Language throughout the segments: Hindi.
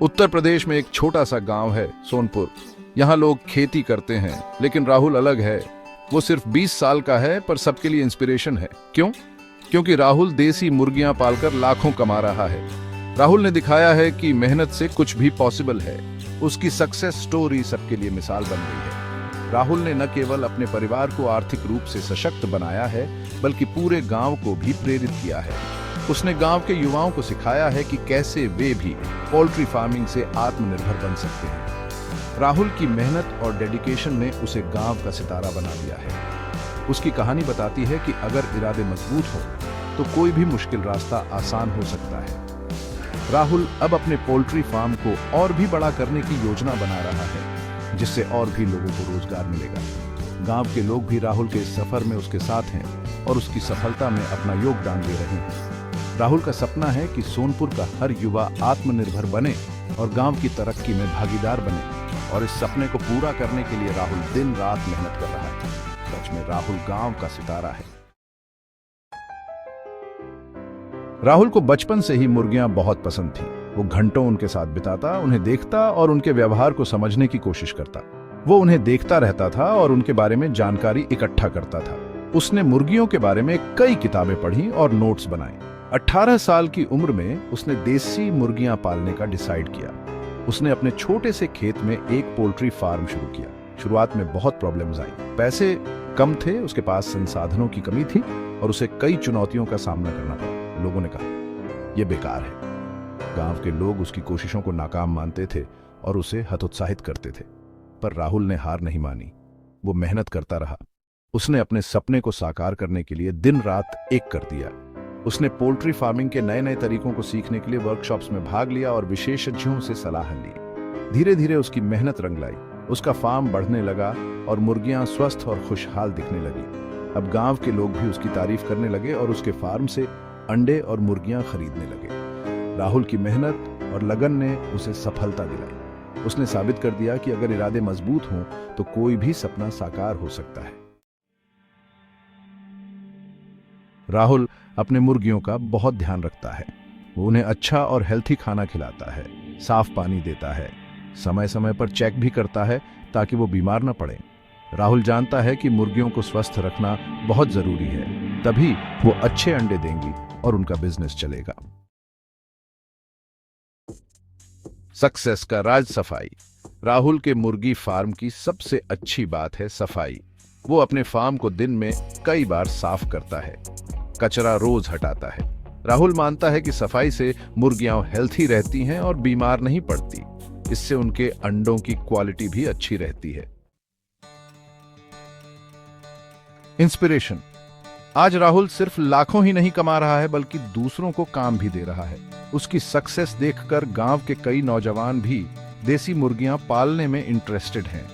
उत्तर प्रदेश में एक छोटा सा गांव है सोनपुर। यहाँ लोग खेती करते हैं, लेकिन राहुल अलग है। वो सिर्फ 20 साल का है, पर सबके लिए इंस्पिरेशन है। क्यों? क्योंकि राहुल देसी मुर्गियां पालकर लाखों कमा रहा है। राहुल ने दिखाया है कि मेहनत से कुछ भी पॉसिबल है। उसकी सक्सेस स्टोरी सबके लिए मिसाल बन गई है। राहुल ने न केवल अपने परिवार को आर्थिक रूप से सशक्त बनाया है, बल्कि पूरे गांव को भी प्रेरित किया है। उसने गांव के युवाओं को सिखाया है कि कैसे वे भी पोल्ट्री फार्मिंग से आत्मनिर्भर बन सकते हैं। राहुल की मेहनत और डेडिकेशन ने उसे गांव का सितारा बना दिया है। उसकी कहानी बताती है कि अगर इरादे मजबूत हो तो कोई भी मुश्किल रास्ता आसान हो सकता है। राहुल अब अपने पोल्ट्री फार्म को और भी बड़ा करने की योजना बना रहा है, जिससे और भी लोगों को रोजगार मिलेगा। गांव के लोग भी राहुल के इस सफर में उसके साथ हैं और उसकी सफलता में अपना योगदान दे रहे हैं। राहुल का सपना है कि सोनपुर का हर युवा आत्मनिर्भर बने और गांव की तरक्की में भागीदार बने, और इस सपने को पूरा करने के लिए राहुल दिन रात मेहनत कर रहा है। सच में राहुल गांव का सितारा है। राहुल को बचपन से ही मुर्गियां बहुत पसंद थीं। वो घंटों उनके साथ बिताता, उन्हें देखता और उनके व्यवहार को समझने की कोशिश करता। वो उन्हें देखता रहता था और उनके बारे में जानकारी इकट्ठा करता था। उसने मुर्गियों के बारे में कई किताबें पढ़ी और नोट्स बनाए। 18 साल की उम्र में उसने देसी मुर्गियां पालने का डिसाइड किया। उसने अपने छोटे से खेत में एक पोल्ट्री फार्म शुरू किया। शुरुआत में बहुत प्रॉब्लम्स आई। पैसे कम थे, उसके पास संसाधनों की कमी थी और उसे कई चुनौतियों का सामना करना पड़ा। लोगों ने कहा, यह बेकार है। गांव के लोग उसकी कोशिशों को नाकाम मानते थे और उसे हतोत्साहित करते थे। पर राहुल ने हार नहीं मानी। वो मेहनत करता रहा। उसने अपने सपने को साकार करने के लिए दिन रात एक कर दिया। उसने पोल्ट्री फार्मिंग के नए नए तरीकों को सीखने के लिए वर्कशॉप्स में भाग लिया और विशेषज्ञों से सलाह ली। धीरे धीरे उसकी मेहनत रंग लाई। उसका फार्म बढ़ने लगा और मुर्गियां स्वस्थ और खुशहाल दिखने लगी। अब गांव के लोग भी उसकी तारीफ करने लगे और उसके फार्म से अंडे और मुर्गियां खरीदने लगे। राहुल की मेहनत और लगन ने उसे सफलता दिलाई। उसने साबित कर दिया कि अगर इरादे मजबूत हों तो कोई भी सपना साकार हो सकता है। राहुल अपने मुर्गियों का बहुत ध्यान रखता है। वो उन्हें अच्छा और हेल्थी खाना खिलाता है, साफ पानी देता है, समय समय पर चेक भी करता है ताकि वो बीमार न पड़े। राहुल जानता है कि मुर्गियों को स्वस्थ रखना बहुत जरूरी है, तभी वो अच्छे अंडे देंगी और उनका बिजनेस चलेगा। सक्सेस का राज सफाई। राहुल के मुर्गी फार्म की सबसे अच्छी बात है सफाई। वो अपने फार्म को दिन में कई बार साफ करता है, कचरा रोज हटाता है। राहुल मानता है कि सफाई से मुर्गियां हेल्थी रहती हैं और बीमार नहीं पड़ती। इससे उनके अंडों की क्वालिटी भी अच्छी रहती है। इंस्पिरेशन। आज राहुल सिर्फ लाखों ही नहीं कमा रहा है, बल्कि दूसरों को काम भी दे रहा है। उसकी सक्सेस देखकर गांव के कई नौजवान भी देसी मुर्गियां पालने में इंटरेस्टेड हैं।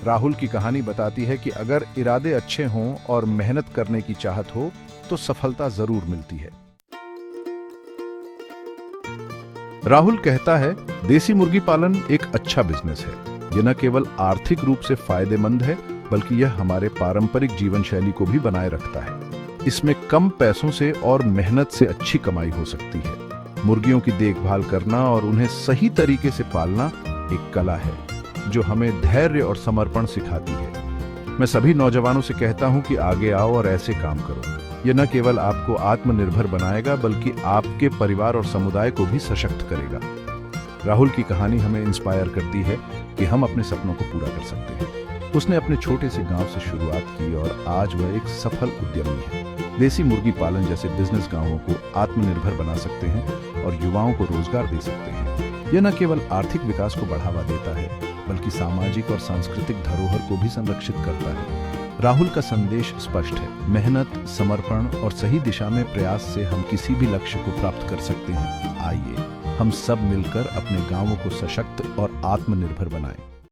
राहुल की कहानी बताती है कि अगर इरादे अच्छे हों और मेहनत करने की चाहत हो तो सफलता जरूर मिलती है। राहुल कहता है, देसी मुर्गी पालन एक अच्छा बिजनेस है। यह न केवल आर्थिक रूप से फायदेमंद है, बल्कि यह हमारे पारंपरिक जीवन शैली को भी बनाए रखता है। इसमें कम पैसों से और मेहनत से अच्छी कमाई हो सकती है। मुर्गियों की देखभाल करना और उन्हें सही तरीके से पालना एक कला है, जो हमें धैर्य और समर्पण सिखाती है। मैं सभी नौजवानों से कहता हूं कि आगे आओ और ऐसे काम करो। यह न केवल आपको आत्मनिर्भर बनाएगा, बल्कि आपके परिवार और समुदाय को भी सशक्त करेगा। राहुल की कहानी हमें इंस्पायर करती है कि हम अपने सपनों को पूरा कर सकते हैं। उसने अपने छोटे से गांव से शुरुआत की और आज वह एक सफल उद्यमी है। देसी मुर्गी पालन जैसे बिजनेस गांवों को आत्मनिर्भर बना सकते हैं और युवाओं को रोजगार दे सकते हैं। यह न केवल आर्थिक विकास को बढ़ावा देता है, बल्कि सामाजिक और सांस्कृतिक धरोहर को भी संरक्षित करता है। राहुल का संदेश स्पष्ट है। मेहनत, समर्पण और सही दिशा में प्रयास से हम किसी भी लक्ष्य को प्राप्त कर सकते हैं। आइए हम सब मिलकर अपने गांवों को सशक्त और आत्मनिर्भर बनाएं।